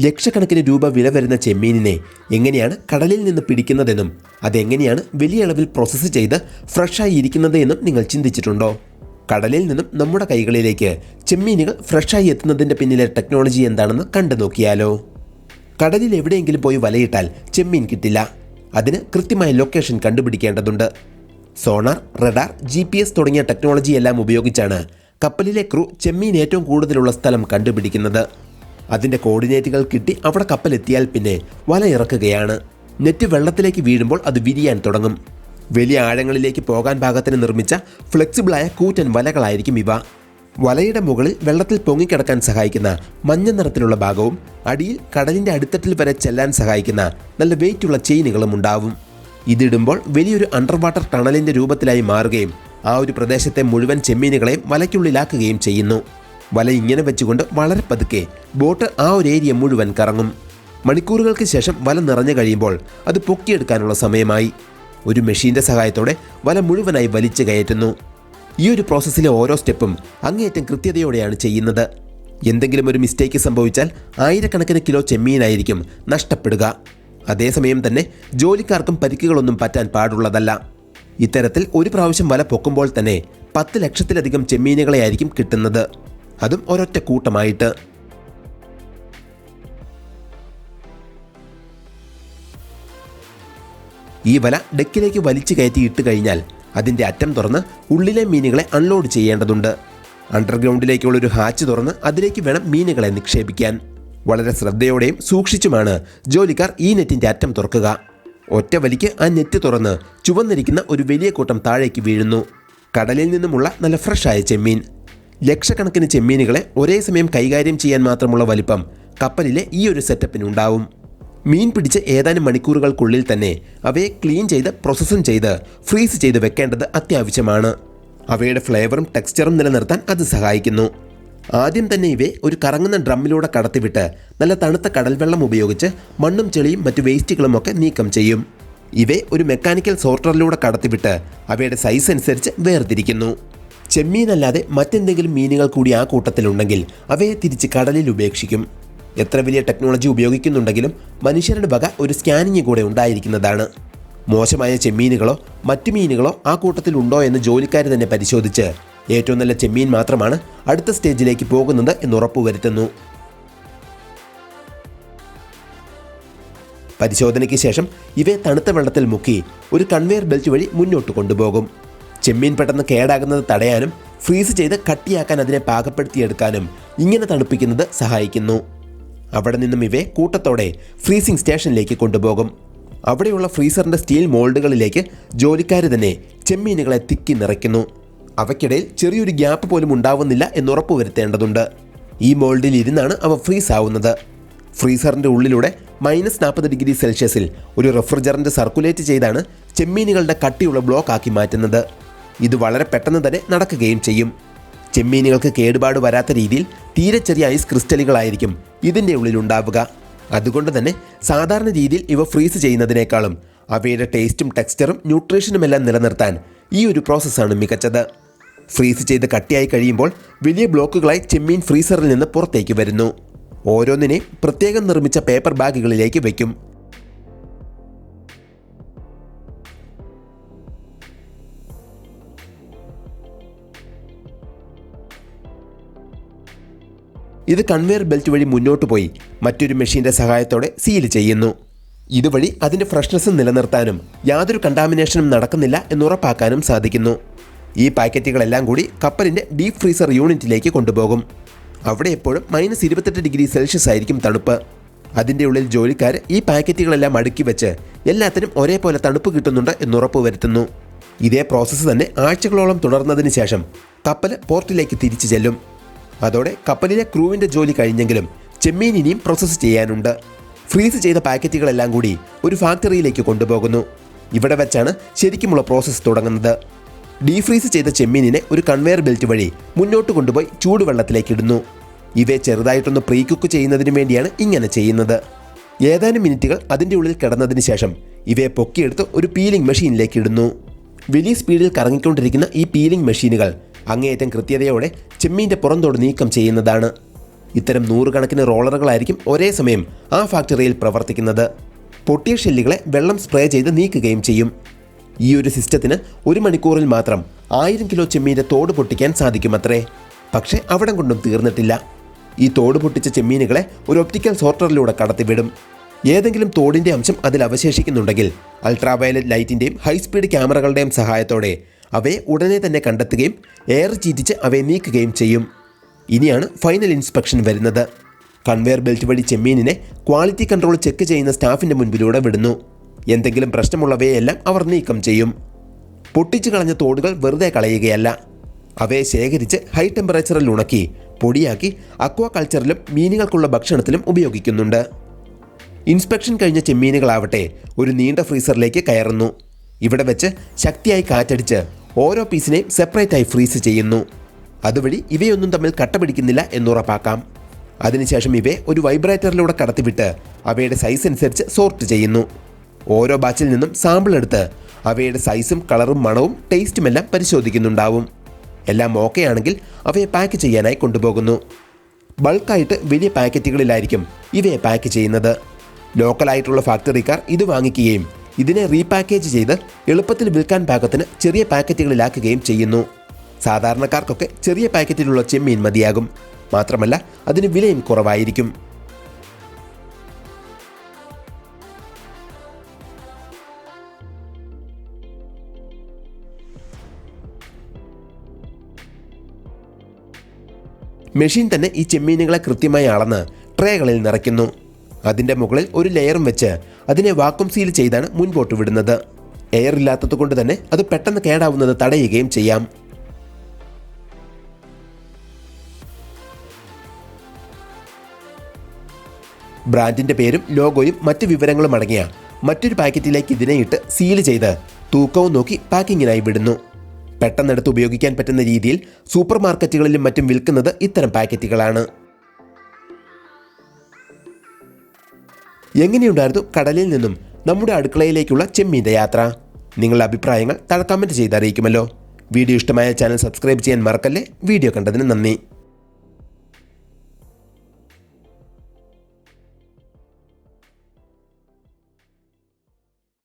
ലക്ഷക്കണക്കിന് രൂപ വില വരുന്ന ചെമ്മീനിനെ എങ്ങനെയാണ് കടലിൽ നിന്ന് പിടിക്കുന്നതെന്നും അതെങ്ങനെയാണ് വലിയ അളവിൽ പ്രോസസ്സ് ചെയ്ത് ഫ്രഷായി ഇരിക്കുന്നത് എന്നും നിങ്ങൾ ചിന്തിച്ചിട്ടുണ്ടോ? കടലിൽ നിന്നും നമ്മുടെ കൈകളിലേക്ക് ചെമ്മീനുകൾ ഫ്രഷായി എത്തുന്നതിൻ്റെ പിന്നിലെ ടെക്നോളജി എന്താണെന്ന് കണ്ടു നോക്കിയാലോ? കടലിൽ എവിടെയെങ്കിലും പോയി വലയിട്ടാൽ ചെമ്മീൻ കിട്ടില്ല. അതിന് കൃത്യമായ ലൊക്കേഷൻ കണ്ടുപിടിക്കേണ്ടതുണ്ട്. സോണാർ, റഡാർ, GPS തുടങ്ങിയ ടെക്നോളജി എല്ലാം ഉപയോഗിച്ചാണ് കപ്പലിലെ ക്രൂ ചെമ്മീൻ ഏറ്റവും കൂടുതലുള്ള സ്ഥലം കണ്ടുപിടിക്കുന്നത്. അതിൻ്റെ കോർഡിനേറ്റുകൾ കിട്ടി അവിടെ കപ്പലെത്തിയാൽ പിന്നെ വല ഇറക്കുകയാണ്. നെറ്റ് വെള്ളത്തിലേക്ക് വീഴുമ്പോൾ അത് വിരിയാൻ തുടങ്ങും. വലിയ ആഴങ്ങളിലേക്ക് പോകാൻ പാകത്തിന് നിർമ്മിച്ച ഫ്ലെക്സിബിളായ കൂറ്റൻ വലകളായിരിക്കും ഇവ. വലയുടെ മുകളിൽ വെള്ളത്തിൽ പൊങ്ങിക്കിടക്കാൻ സഹായിക്കുന്ന മഞ്ഞ നിറത്തിലുള്ള ഭാഗവും അടിയിൽ കടലിൻ്റെ അടിത്തട്ടിൽ വരെ ചെല്ലാൻ സഹായിക്കുന്ന നല്ല വെയിറ്റുള്ള ചെയിനുകളും ഉണ്ടാവും. ഇതിടുമ്പോൾ വലിയൊരു അണ്ടർ വാട്ടർ ടണലിൻ്റെ രൂപത്തിലായി മാറുകയും ആ ഒരു പ്രദേശത്തെ മുഴുവൻ ചെമ്മീനുകളെയും വലയ്ക്കുള്ളിലാക്കുകയും ചെയ്യുന്നു. വല ഇങ്ങനെ വെച്ചുകൊണ്ട് വളരെ പതുക്കെ ബോട്ട് ആ ഒരു ഏരിയ മുഴുവൻ കറങ്ങും. മണിക്കൂറുകൾക്ക് ശേഷം വല നിറഞ്ഞു കഴിയുമ്പോൾ അത് പൊക്കിയെടുക്കാനുള്ള സമയമായി. ഒരു മെഷീൻ്റെ സഹായത്തോടെ വല മുഴുവനായി വലിച്ചു കയറ്റുന്നു. ഈ ഒരു പ്രോസസ്സിലെ ഓരോ സ്റ്റെപ്പും അങ്ങേയറ്റം കൃത്യതയോടെയാണ് ചെയ്യുന്നത്. എന്തെങ്കിലും ഒരു മിസ്റ്റേക്ക് സംഭവിച്ചാൽ ആയിരക്കണക്കിന് കിലോ ചെമ്മീനായിരിക്കും നഷ്ടപ്പെടുക. അതേസമയം തന്നെ ജോലിക്കാർക്കും പരിക്കുകളൊന്നും പറ്റാൻ പാടുള്ളതല്ല. ഇത്തരത്തിൽ ഒരു പ്രാവശ്യം വല പൊക്കുമ്പോൾ തന്നെ 10 ലക്ഷത്തിലധികം ചെമ്മീനുകളെയായിരിക്കും കിട്ടുന്നത്, അതും ഒരൊറ്റ കൂട്ടമായിട്ട്. ഈ വല ഡെക്കിലേക്ക് വലിച്ചു കയറ്റി ഇട്ട് കഴിഞ്ഞാൽ അതിൻ്റെ അറ്റം തുറന്ന് ഉള്ളിലെ മീനുകളെ അൺലോഡ് ചെയ്യേണ്ടതുണ്ട്. അണ്ടർഗ്രൗണ്ടിലേക്കുള്ളൊരു ഹാച്ച് തുറന്ന് അതിലേക്ക് വേണം മീനുകളെ നിക്ഷേപിക്കാൻ. വളരെ ശ്രദ്ധയോടെയും സൂക്ഷിച്ചുമാണ് ജോലിക്കാർ ഈ നെറ്റിൻ്റെ അറ്റം തുറക്കുക. ഒറ്റ വലിക്ക് ആ നെറ്റ് തുറന്ന് ചുവന്നിരിക്കുന്ന ഒരു വലിയ കൂട്ടം താഴേക്ക് വീഴുന്നു. കടലിൽ നിന്നുമുള്ള നല്ല ഫ്രഷായ ചെമ്മീൻ. ലക്ഷക്കണക്കിന് ചെമ്മീനുകളെ ഒരേ സമയം കൈകാര്യം ചെയ്യാൻ മാത്രമുള്ള വലിപ്പം കപ്പലിലെ ഈ ഒരു സെറ്റപ്പിനുണ്ടാവും. മീൻ പിടിച്ച് ഏതാനും മണിക്കൂറുകൾക്കുള്ളിൽ തന്നെ അവയെ ക്ലീൻ ചെയ്ത് പ്രോസസ്സും ചെയ്ത് ഫ്രീസ് ചെയ്ത് വെക്കേണ്ടത് അത്യാവശ്യമാണ്. അവയുടെ ഫ്ലേവറും ടെക്സ്ചറും നിലനിർത്താൻ അത് സഹായിക്കുന്നു. ആദ്യം തന്നെ ഇവയെ ഒരു കറങ്ങുന്ന ഡ്രമ്മിലൂടെ കടത്തിവിട്ട് നല്ല തണുത്ത കടൽ വെള്ളം ഉപയോഗിച്ച് മണ്ണും ചെളിയും മറ്റു വേസ്റ്റുകളും ഒക്കെ നീക്കം ചെയ്യും. ഇവയെ ഒരു മെക്കാനിക്കൽ സോർട്ടറിലൂടെ കടത്തിവിട്ട് അവയുടെ സൈസ് അനുസരിച്ച് വേർതിരിക്കുന്നു. ചെമ്മീനല്ലാതെ മറ്റെന്തെങ്കിലും മീനുകൾ കൂടി ആ കൂട്ടത്തിലുണ്ടെങ്കിൽ അവയെ തിരിച്ച് കടലിൽ ഉപേക്ഷിക്കും. എത്ര വലിയ ടെക്നോളജി ഉപയോഗിക്കുന്നുണ്ടെങ്കിലും മനുഷ്യരുടെ വക ഒരു സ്കാനിങ് കൂടെ ഉണ്ടായിരിക്കുന്നതാണ്. മോശമായ ചെമ്മീനുകളോ മറ്റു മീനുകളോ ആ കൂട്ടത്തിൽ ഉണ്ടോ എന്ന് ജോലിക്കാർ തന്നെ പരിശോധിച്ച് ഏറ്റവും നല്ല ചെമ്മീൻ മാത്രമാണ് അടുത്ത സ്റ്റേജിലേക്ക് പോകുന്നത് എന്ന് ഉറപ്പുവരുത്തുന്നു. പരിശോധനയ്ക്ക് ശേഷം ഇവയെ തണുത്ത വെള്ളത്തിൽ മുക്കി ഒരു കൺവെയർ ബെൽറ്റ് വഴി മുന്നോട്ട് കൊണ്ടുപോകും. ചെമ്മീൻ പെട്ടെന്ന് കേടാകുന്നത് തടയാനും ഫ്രീസ് ചെയ്ത് കട്ടിയാക്കാൻ അതിനെ പാകപ്പെടുത്തിയെടുക്കാനും ഇങ്ങനെ തണുപ്പിക്കുന്നത് സഹായിക്കുന്നു. അവിടെ നിന്നും ഇവയെ കൂട്ടത്തോടെ ഫ്രീസിംഗ് സ്റ്റേഷനിലേക്ക് കൊണ്ടുപോകും. അവിടെയുള്ള ഫ്രീസറിൻ്റെ സ്റ്റീൽ മോൾഡുകളിലേക്ക് ജോലിക്കാർ തന്നെ ചെമ്മീനുകളെ തിക്കി നിറയ്ക്കുന്നു. അവയ്ക്കിടയിൽ ചെറിയൊരു ഗ്യാപ്പ് പോലും ഉണ്ടാവുന്നില്ല എന്നുറപ്പ് വരുത്തേണ്ടതുണ്ട്. ഈ മോൾഡിൽ ഇരുന്നാണ് അവ ഫ്രീസ് ആവുന്നത്. ഫ്രീസറിൻ്റെ ഉള്ളിലൂടെ -40°C ഒരു റെഫ്രിജറൻ്റ് സർക്കുലേറ്റ് ചെയ്താണ് ചെമ്മീനുകളുടെ കട്ടിയുള്ള ബ്ലോക്ക് ആക്കി മാറ്റുന്നത്. ഇത് വളരെ പെട്ടെന്ന് തന്നെ നടക്കുകയും ചെയ്യും. ചെമ്മീനുകൾക്ക് കേടുപാട് വരാത്ത രീതിയിൽ തീരെ ചെറിയ ഐസ് ക്രിസ്റ്റലുകളായിരിക്കും ഇതിൻ്റെ ഉള്ളിലുണ്ടാവുക. അതുകൊണ്ട് തന്നെ സാധാരണ രീതിയിൽ ഇവ ഫ്രീസ് ചെയ്യുന്നതിനേക്കാളും അവയുടെ ടേസ്റ്റും ടെക്സ്ചറും ന്യൂട്രീഷനുമെല്ലാം നിലനിർത്താൻ ഈ ഒരു പ്രോസസ്സാണ് മികച്ചത്. ഫ്രീസ് ചെയ്ത് കട്ടിയായി കഴിയുമ്പോൾ വലിയ ബ്ലോക്കുകളായി ചെമ്മീൻ ഫ്രീസറിൽ നിന്ന് പുറത്തേക്ക് വരുന്നു. ഓരോന്നിനെയും പ്രത്യേകം നിർമ്മിച്ച പേപ്പർ ബാഗുകളിലേക്ക് വയ്ക്കും. ഇത് കൺവെയർ ബെൽറ്റ് വഴി മുന്നോട്ട് പോയി മറ്റൊരു മെഷീൻ്റെ സഹായത്തോടെ സീൽ ചെയ്യുന്നു. ഇതുവഴി അതിൻ്റെ ഫ്രഷ്നെസ് നിലനിർത്താനും യാതൊരു കണ്ടാമിനേഷനും നടക്കുന്നില്ല എന്നുറപ്പാക്കാനും സാധിക്കുന്നു. ഈ പാക്കറ്റുകളെല്ലാം കൂടി കപ്പലിൻ്റെ ഡീപ് ഫ്രീസർ യൂണിറ്റിലേക്ക് കൊണ്ടുപോകും. അവിടെ എപ്പോഴും -28°C ആയിരിക്കും തണുപ്പ്. അതിൻ്റെ ഉള്ളിൽ ജോലിക്കാർ ഈ പാക്കറ്റുകളെല്ലാം അടുക്കി വെച്ച് എല്ലാത്തിനും ഒരേപോലെ തണുപ്പ് കിട്ടുന്നുണ്ട് എന്നുറപ്പ് വരുത്തുന്നു. ഇതേ പ്രോസസ്സ് തന്നെ ആഴ്ചകളോളം തുടർന്നതിന് ശേഷം കപ്പൽ പോർട്ടിലേക്ക് തിരിച്ചു ചെല്ലും. അതോടെ കപ്പലിലെ ക്രൂവിൻ്റെ ജോലി കഴിഞ്ഞെങ്കിലും ചെമ്മീൻ ഇനിയും പ്രോസസ്സ് ചെയ്യാനുണ്ട്. ഫ്രീസ് ചെയ്ത പാക്കറ്റുകളെല്ലാം കൂടി ഒരു ഫാക്ടറിയിലേക്ക് കൊണ്ടുപോകുന്നു. ഇവിടെ വെച്ചാണ് ശരിക്കുമുള്ള പ്രോസസ്സ് തുടങ്ങുന്നത്. ഡീഫ്രീസ് ചെയ്ത ചെമ്മീനിനെ ഒരു കൺവെയർ ബെൽറ്റ് വഴി മുന്നോട്ട് കൊണ്ടുപോയി ചൂടുവെള്ളത്തിലേക്ക് ഇടുന്നു. ഇവയെ ചെറുതായിട്ടൊന്ന് പ്രീ കുക്ക് ചെയ്യുന്നതിന് വേണ്ടിയാണ് ഇങ്ങനെ ചെയ്യുന്നത്. ഏതാനും മിനിറ്റുകൾ അതിൻ്റെ ഉള്ളിൽ കിടന്നതിന് ശേഷം ഇവയെ പൊക്കിയെടുത്ത് ഒരു പീലിംഗ് മെഷീനിലേക്ക് ഇടുന്നു. വലിയ സ്പീഡിൽ കറങ്ങിക്കൊണ്ടിരിക്കുന്ന ഈ പീലിംഗ് മെഷീനുകൾ അങ്ങേയറ്റം കൃത്യതയോടെ ചെമ്മീൻ്റെ പുറന്തോട് നീക്കം ചെയ്യുന്നതാണ്. ഇത്തരം നൂറുകണക്കിന് റോളറുകളായിരിക്കും ഒരേ സമയം ആ ഫാക്ടറിയിൽ പ്രവർത്തിക്കുന്നത്. പൊട്ടിയ ഷെല്ലുകളെ വെള്ളം സ്പ്രേ ചെയ്ത് നീക്കുകയും ചെയ്യും. ഈ ഒരു സിസ്റ്റത്തിന് 1 മണിക്കൂറിൽ മാത്രം 1000 കിലോ ചെമ്മീൻ്റെ തോട് പൊട്ടിക്കാൻ സാധിക്കുമത്രേ. പക്ഷേ അവിടം കൊണ്ടും തീർന്നിട്ടില്ല. ഈ തോട് പൊട്ടിച്ച ചെമ്മീനുകളെ ഒരു ഒപ്റ്റിക്കൽ സോർട്ടറിലൂടെ കടത്തിവിടും. ഏതെങ്കിലും തോടിൻ്റെ അംശം അതിൽ അവശേഷിക്കുന്നുണ്ടെങ്കിൽ അൾട്രാവയലറ്റ് ലൈറ്റിൻ്റെയും ഹൈസ്പീഡ് ക്യാമറകളുടെയും സഹായത്തോടെ അവയെ ഉടനെ തന്നെ കണ്ടെത്തുകയും എയർ ചീറ്റിച്ച് അവയെ നീക്കുകയും ചെയ്യും. ഇനിയാണ് ഫൈനൽ ഇൻസ്പെക്ഷൻ വരുന്നത്. കൺവെയർ ബെൽറ്റ് വഴി ചെമ്മീനിനെ ക്വാളിറ്റി കൺട്രോൾ ചെക്ക് ചെയ്യുന്ന സ്റ്റാഫിൻ്റെ മുൻപിലൂടെ വിടുന്നു. എന്തെങ്കിലും പ്രശ്നമുള്ളവയെല്ലാം അവർ നീക്കം ചെയ്യും. പൊട്ടിച്ചു കളഞ്ഞ തോടുകൾ വെറുതെ കളയുകയല്ല, അവയെ ശേഖരിച്ച് ഹൈ ടെമ്പറേച്ചറിൽ ഉണക്കി പൊടിയാക്കി അക്വാകൾച്ചറിലും മീനുകൾക്കുള്ള ഭക്ഷണത്തിലും ഉപയോഗിക്കുന്നുണ്ട്. ഇൻസ്പെക്ഷൻ കഴിഞ്ഞ ചെമ്മീനുകളാവട്ടെ ഒരു നീണ്ട ഫ്രീസറിലേക്ക് കയറുന്നു. ഇവിടെ വെച്ച് ശക്തിയായി കാറ്റടിച്ച് ഓരോ പീസിനെയും സെപ്പറേറ്റായി ഫ്രീസ് ചെയ്യുന്നു. അതുവഴി ഇവയൊന്നും തമ്മിൽ കട്ട പിടിക്കുന്നില്ല എന്നുറപ്പാക്കാം. അതിനുശേഷം ഇവയെ ഒരു വൈബ്രേറ്ററിലൂടെ കടത്തിവിട്ട് അവയുടെ സൈസ് അനുസരിച്ച് സോർട്ട് ചെയ്യുന്നു. ഓരോ ബാച്ചിൽ നിന്നും സാമ്പിൾ എടുത്ത് അവയുടെ സൈസും കളറും മണവും ടേസ്റ്റുമെല്ലാം പരിശോധിക്കുന്നുണ്ടാവും. എല്ലാം ഓക്കെ ആണെങ്കിൽ അവയെ പാക്ക് ചെയ്യാനായി കൊണ്ടുപോകുന്നു. ബൾക്കായിട്ട് വലിയ പാക്കറ്റുകളിലായിരിക്കും ഇവയെ പാക്ക് ചെയ്യുന്നത്. ലോക്കലായിട്ടുള്ള ഫാക്ടറിക്കാർ ഇത് വാങ്ങിക്കുകയും ഇതിനെ റീപാക്കേജ് ചെയ്ത് എളുപ്പത്തിൽ വിൽക്കാൻ പാകത്തിന് ചെറിയ പാക്കറ്റുകളിലാക്കുകയും ചെയ്യുന്നു. സാധാരണക്കാർക്കൊക്കെ ചെറിയ പാക്കറ്റിലുള്ള ചെമ്മീൻ മതിയാകും. മാത്രമല്ല അതിന് വിലയും കുറവായിരിക്കും. മെഷീൻ തന്നെ ഈ ചെമ്മീനുകളെ കൃത്യമായി അളന്ന് ട്രേകളിൽ നിറയ്ക്കുന്നു. അതിൻ്റെ മുകളിൽ ഒരു ലെയറും വെച്ച് അതിനെ വാക്വം സീൽ ചെയ്താണ് മുൻപോട്ട് വിടുന്നത്. എയർ ഇല്ലാത്തത് കൊണ്ട് തന്നെ അത് പെട്ടെന്ന് കേടാവുന്നത് തടയുകയും ചെയ്യാം. ബ്രാൻഡിൻ്റെ പേരും ലോഗോയും മറ്റ് വിവരങ്ങളും അടങ്ങിയ മറ്റൊരു പാക്കറ്റിലേക്ക് ഇതിനെ ഇട്ട് സീൽ ചെയ്ത് തൂക്കവും നോക്കി പാക്കിങ്ങിനായി വിടുന്നു. പെട്ടെന്നെടുത്ത് ഉപയോഗിക്കാൻ പറ്റുന്ന രീതിയിൽ സൂപ്പർ മാർക്കറ്റുകളിലും മറ്റും വിൽക്കുന്നത് ഇത്തരം പാക്കറ്റുകളാണ്. എങ്ങനെയുണ്ടായിരുന്നു കടലിൽ നിന്നും നമ്മുടെ അടുക്കളയിലേക്കുള്ള ചെമ്മീൻ്റെ യാത്ര? നിങ്ങളുടെ അഭിപ്രായങ്ങൾ താഴെ കമൻറ്റ് ചെയ്ത് അറിയിക്കുമല്ലോ. വീഡിയോ ഇഷ്ടമായ ചാനൽ സബ്സ്ക്രൈബ് ചെയ്യാൻ മറക്കല്ലേ. വീഡിയോ കണ്ടതിന് നന്ദി.